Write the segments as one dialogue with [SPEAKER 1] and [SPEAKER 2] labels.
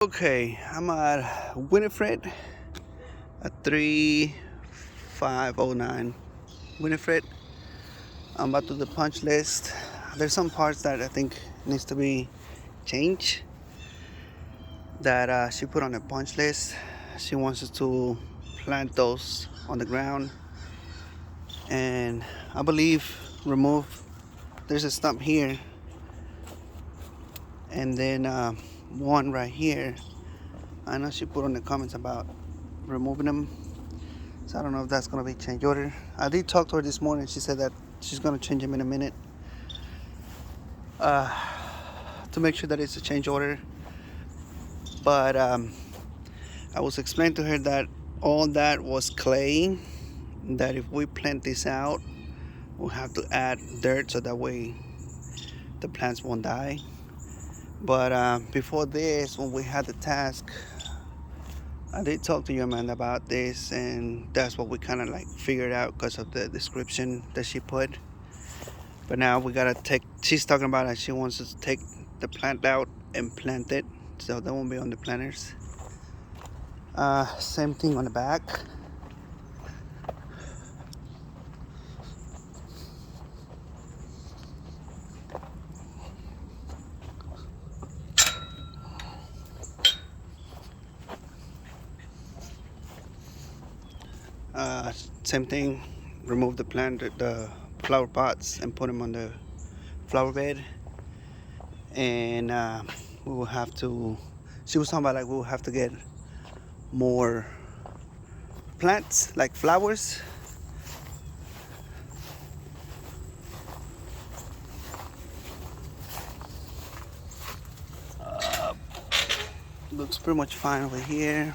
[SPEAKER 1] Okay, I'm at Winifred at 3509 Winifred. I'm about to do the punch list. There's some parts that I think needs to be changed that she put on the punch list. She wants us to plant those on the ground, and I believe remove. There's a stump here, and then one right here. I know she put on the comments about removing them. So I don't know if that's gonna be change order. I did talk to her this morning. She said that she's gonna change them in a minute uh, to make sure that it's a change order. But I was explaining to her that all that was clay. That if we plant this out, we'll have to add dirt so that way the plants won't die. But before this, when we had the task, I did talk to you, Amanda, about this, and that's what we kind of like figured out because of the description that she put. But now we gotta take. She's talking about that she wants us to take the plant out and plant it, so that won't be on the planters. Same thing on the back. Same thing. Remove the flower pots, and put them on the flower bed. And we will have to. She was talking about like we will have to get more plants, like flowers. Looks pretty much fine over here.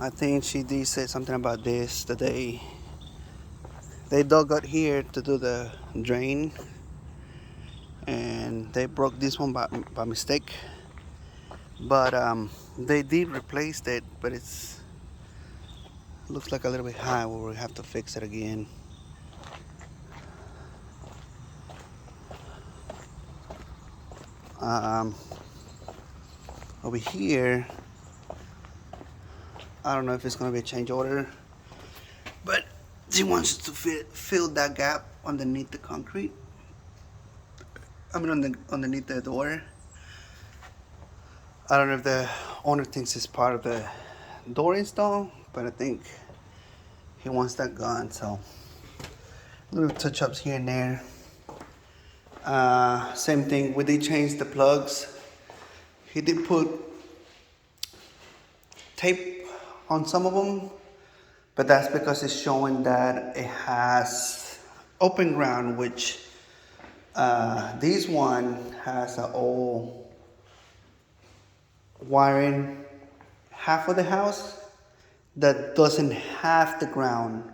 [SPEAKER 1] I think she did say something about this that they dug out here to do the drain, and they broke this one by mistake. But they did replace it, but it's looks like a little bit high. We'll have to fix it again. Um, Over here, I don't know if it's gonna be a change order, but she wants to fill that gap underneath the concrete. I mean, underneath the door. I don't know if the owner thinks it's part of the door install, but I think he wants that gone. So little touch-ups here and there. Same thing. We did change the plugs. He did put tape on some of them, but that's because it's showing that it has open ground, which this one has an old wiring half of the house that doesn't have the ground.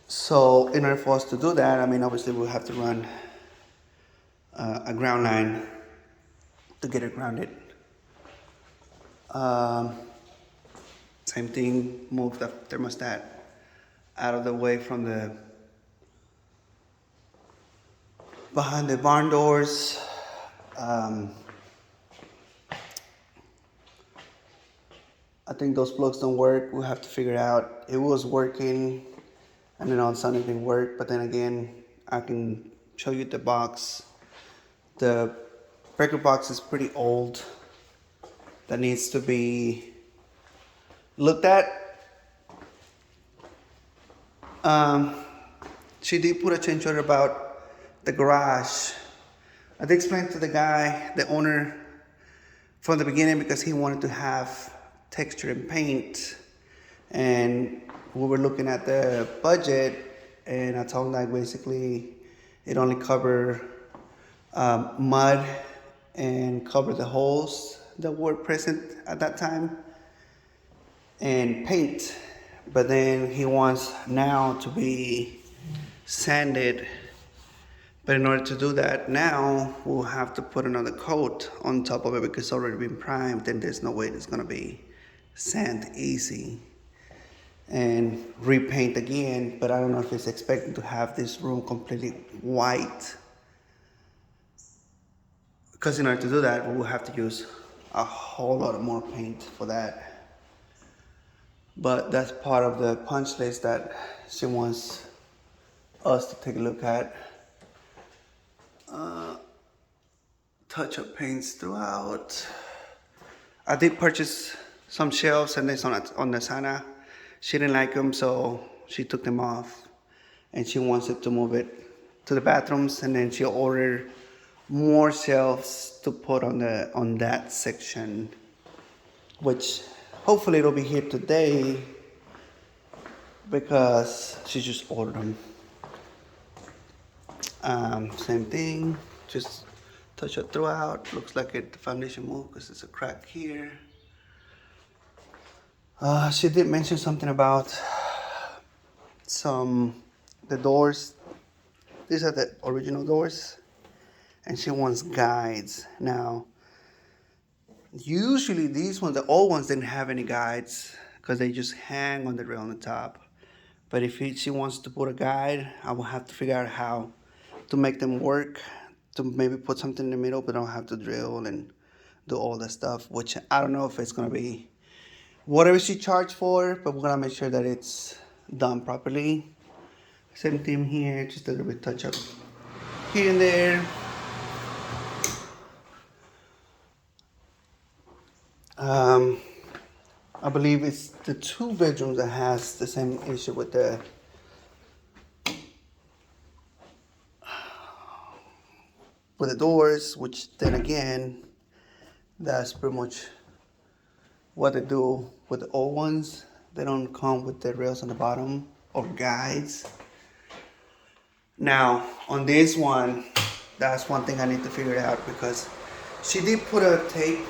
[SPEAKER 1] So in order for us to do that, I mean, obviously we'll have to run a ground line to get it grounded. Same thing, move the thermostat out of the way from the behind the barn doors. I think those plugs don't work. We'll have to figure it out. It was working, and then all of a sudden it didn't work. But then again, I can show you the box. The breaker box is pretty old. That needs to be looked at. She did put a change order about the garage. I did explain to the guy, the owner, from the beginning because he wanted to have texture and paint, and we were looking at the budget, and I told him that basically it only covered mud and covered the holes that were present at that time and paint. But then he wants now to be sanded. But in order to do that now, we'll have to put another coat on top of it because it's already been primed, and there's no way it's gonna be sand easy. and repaint again, but I don't know if it's expected to have this room completely white, because in order to do that, we will have to use a whole lot of more paint for that. But that's part of the punch list that she wants us to take a look at. Touch-up paints throughout. I did purchase some shelves and this on the Sana. She didn't like them, so she took them off, and she wants it to move it to the bathrooms, and then she ordered more shelves to put on that section, which hopefully it'll be here today because she just ordered them. Same thing, just touch it throughout. Looks like the foundation moved because there's a crack here. She did mention something about the doors. These are the original doors, and she wants guides. Now, usually these ones, the old ones, didn't have any guides because they just hang on the rail on the top. But if she wants to put a guide, I will have to figure out how to make them work, to maybe put something in the middle, but I don't have to drill and do all that stuff, which I don't know if it's gonna be whatever she charged for, but we're gonna make sure that it's done properly. Same thing here, just a little bit touch up here and there. I believe it's the 2 bedrooms that has the same issue with the doors, which then again, that's pretty much what they do with the old ones. They don't come with the rails on the bottom or guides. Now, on this one, that's one thing I need to figure out, because she did put a tape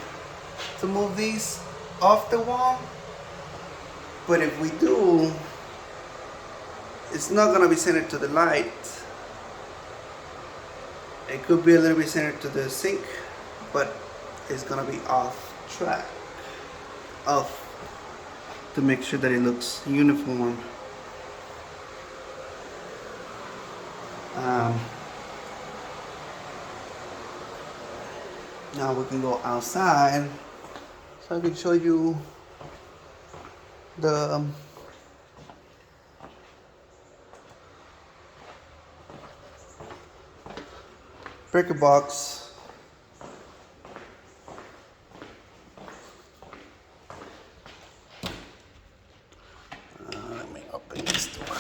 [SPEAKER 1] to move these off the wall, but if we do, it's not gonna be centered to the light. It could be a little bit centered to the sink, but it's gonna be off track, to make sure that it looks uniform. Now we can go outside, so I can show you the breaker box. Let me open this door.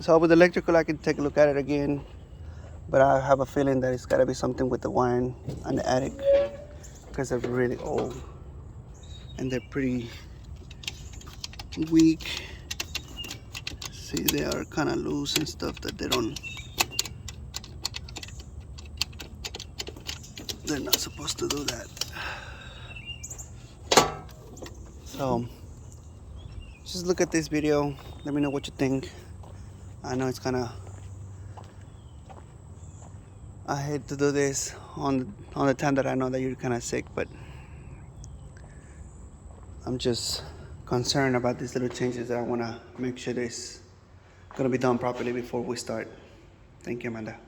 [SPEAKER 1] So with electrical, I can take a look at it again, but I have a feeling that it's gotta be something with the wiring on the attic, because they're really old and they're pretty weak. See, they are kind of loose and stuff, that they're not supposed to do that. So just look at this video, let me know what you think. I know it's kind of, I hate to do this on the time that I know that you're kind of sick, but I'm just concerned about these little changes that I want to make sure this going to be done properly before we start. Thank you, Amanda.